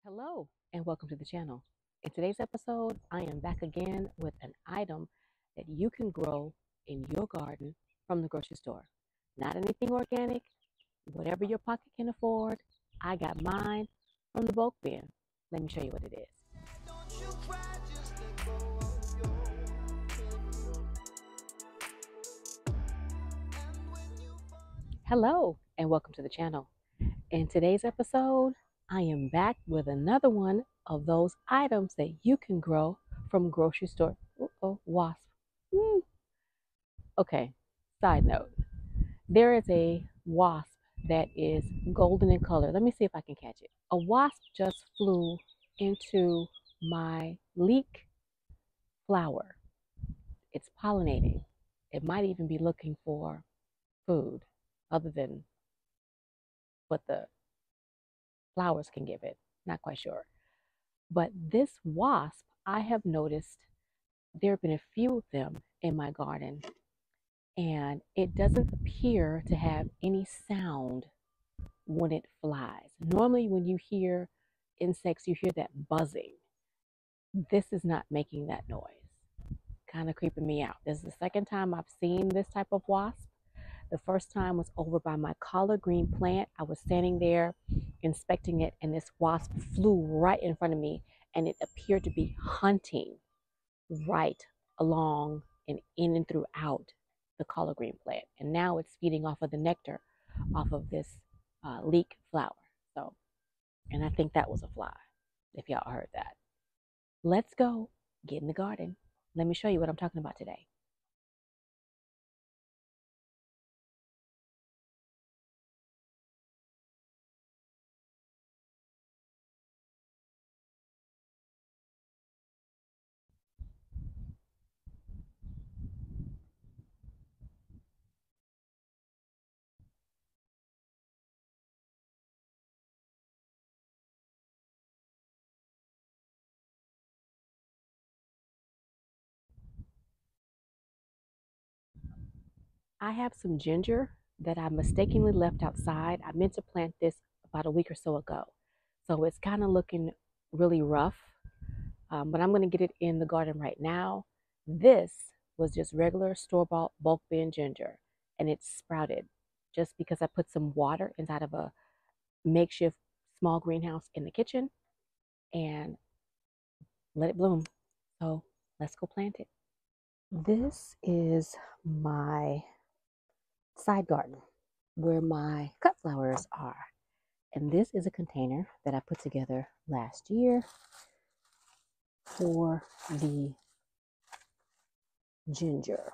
Hello and welcome to the channel. In today's episode, I am back again with an item that you can grow in your garden from the grocery store. Not anything organic, whatever your pocket can afford. I got mine from the bulk bin. Let me show you what it is. Hello and welcome to the channel. In today's episode, I am back with another one of those items that you can grow from grocery store. Uh-oh, wasp. Mm. Okay, side note. There is a wasp that is golden in color. Let me see if I can catch it. A wasp just flew into my leek flower. It's pollinating. It might even be looking for food other than what the flowers can give it. Not quite sure. But this wasp, I have noticed there have been a few of them in my garden, and it doesn't appear to have any sound when it flies. Normally, when you hear insects, you hear that buzzing. This is not making that noise. Kind of creeping me out. This is the second time I've seen this type of wasp. The first time was over by my collard green plant. I was standing there inspecting it, and this wasp flew right in front of me, and it appeared to be hunting right along and in and throughout the collard green plant. And now it's feeding off of the nectar off of this leek flower. So, and I think that was a fly, if y'all heard that. Let's go get in the garden. Let me show you what I'm talking about today. I have some ginger that I mistakenly left outside. I meant to plant this about a week or so ago. So it's kind of looking really rough, but I'm going to get it in the garden right now. This was just regular store-bought bulk bin ginger, and it sprouted just because I put some water inside of a makeshift small greenhouse in the kitchen and let it bloom. So let's go plant it. This is my side garden where my cut flowers are. And this is a container that I put together last year for the ginger.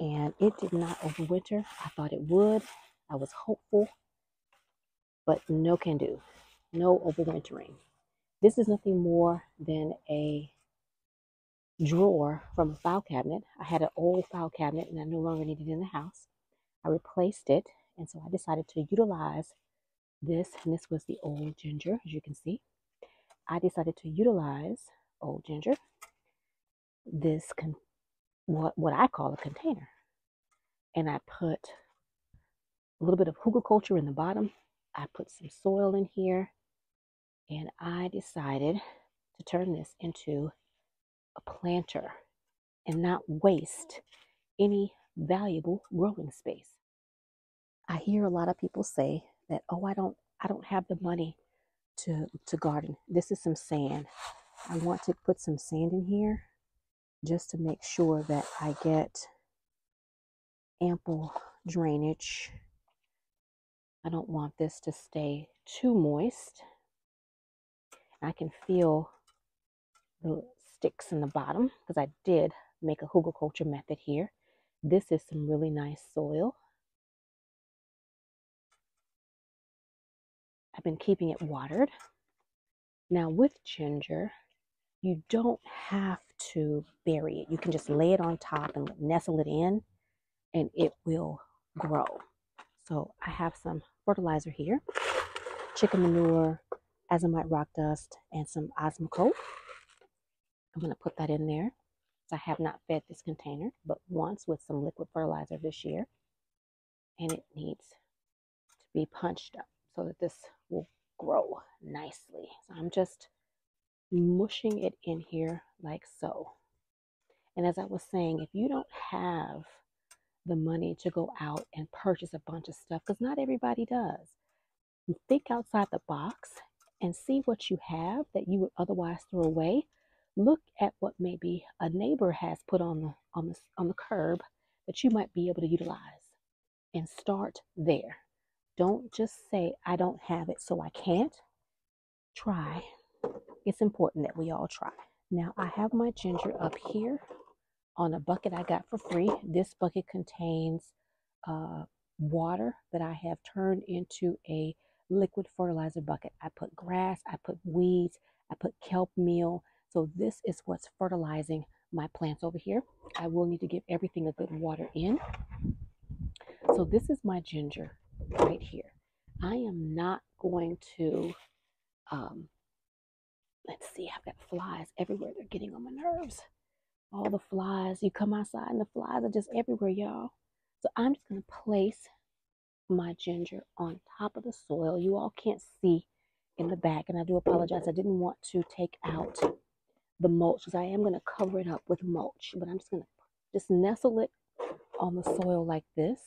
And it did not overwinter. I thought it would. I was hopeful, but no can do. No overwintering. This is nothing more than a drawer from a file cabinet. I had an old file cabinet and I no longer needed it in the house. I replaced it, and so I decided to utilize this, and this was the old ginger, as you can see. I decided to utilize old ginger, this what I call a container, and I put a little bit of hugelkultur in the bottom. I put some soil in here, and I decided to turn this into a planter and not waste any valuable growing space. I hear a lot of people say that, oh, I don't have the money to garden. This is some sand. I want to put some sand in here just to make sure that I get ample drainage. I don't want this to stay too moist. I can feel the sticks in the bottom because I did make a hugelkultur method here. This is some really nice soil. I've been keeping it watered. Now with ginger, you don't have to bury it. You can just lay it on top and nestle it in, and it will grow. So I have some fertilizer here, chicken manure, azomite rock dust, and some osmocote. I'm going to put that in there. I have not fed this container but once with some liquid fertilizer this year, and it needs to be punched up so that this will grow nicely. So I'm just mushing it in here like so. And as I was saying, if you don't have the money to go out and purchase a bunch of stuff, because not everybody does, think outside the box and see what you have that you would otherwise throw away. Look at what maybe a neighbor has put on the curb that you might be able to utilize, and start there. Don't just say, I don't have it, so I can't. Try. It's important that we all try. Now I have my ginger up here on a bucket I got for free. This bucket contains water that I have turned into a liquid fertilizer bucket. I put grass, I put weeds, I put kelp meal. So this is what's fertilizing my plants over here. I will need to give everything a good water in. So this is my ginger right here. I am not going to, let's see, I've got flies everywhere. They're getting on my nerves. All the flies, you come outside and the flies are just everywhere, y'all. So I'm just going to place my ginger on top of the soil. You all can't see in the back, and I do apologize. I didn't want to take out the mulch because I am going to cover it up with mulch, but I'm just going to just nestle it on the soil like this.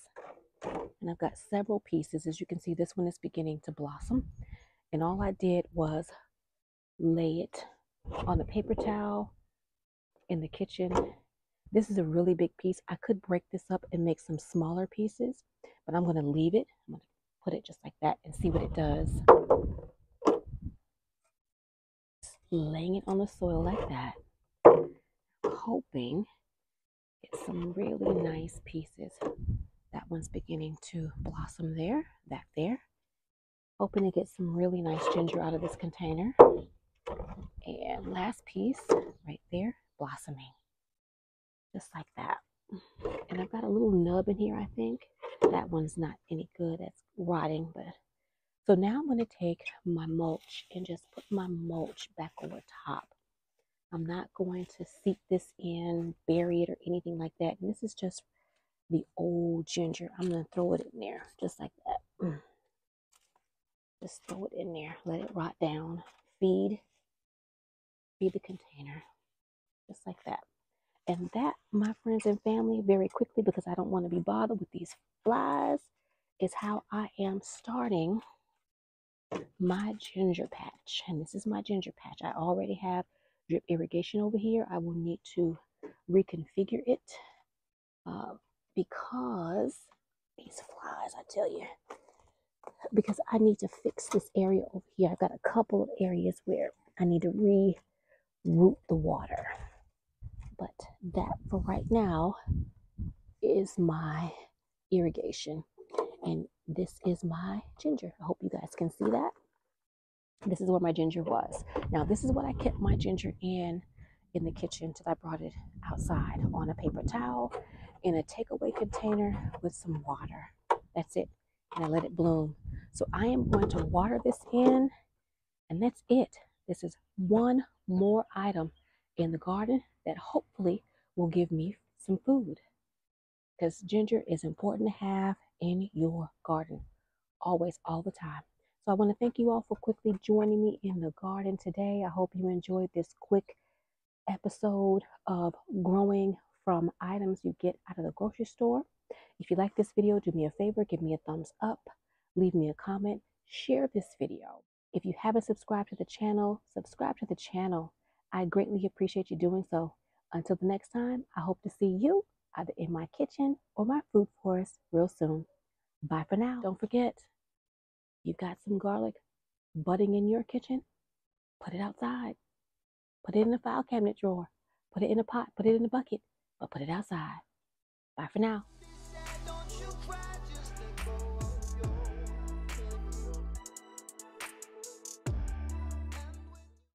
And I've got several pieces. As you can see, this one is beginning to blossom. And all I did was lay it on a paper towel in the kitchen. This is a really big piece. I could break this up and make some smaller pieces, but I'm going to leave it. I'm going to put it just like that and see what it does. Laying it on the soil like that, hoping get some really nice pieces. That one's beginning to blossom there, that there. Hoping to get some really nice ginger out of this container. And last piece right there, blossoming. Just like that. And I've got a little nub in here, I think. That one's not any good. It's rotting. But so now I'm going to take my mulch and just put my mulch back over top. I'm not going to seep this in, bury it, or anything like that. And this is just the old ginger. I'm going to throw it in there just like that. Just throw it in there. Let it rot down. Feed the container just like that. And that, my friends and family, very quickly, because I don't want to be bothered with these flies, is how I am starting my ginger patch. And this is my ginger patch. I already have drip irrigation over here. I will need to reconfigure it because these flies, I tell you, because I need to fix this area over here. I've got a couple of areas where I need to reroute the water. But that for right now is my irrigation. And this is my ginger. I hope you guys can see that. This is where my ginger was. Now, this is what I kept my ginger in the kitchen till I brought it outside on a paper towel in a takeaway container with some water. That's it. And I let it bloom. So I am going to water this in, and that's it. This is one more item in the garden that hopefully will give me some food, because ginger is important to have in your garden, always, all the time. So I want to thank you all for quickly joining me in the garden today. I hope you enjoyed this quick episode of growing from items you get out of the grocery store. If you like this video, do me a favor, give me a thumbs up, leave me a comment, share this video. If you haven't subscribed to the channel, subscribe to the channel. I greatly appreciate you doing so. Until the next time, I hope to see you either in my kitchen or my food forest real soon. Bye for now. Don't forget, you've got some garlic budding in your kitchen, put it outside. Put it in the file cabinet drawer. Put it in a pot. Put it in a bucket. But put it outside. Bye for now.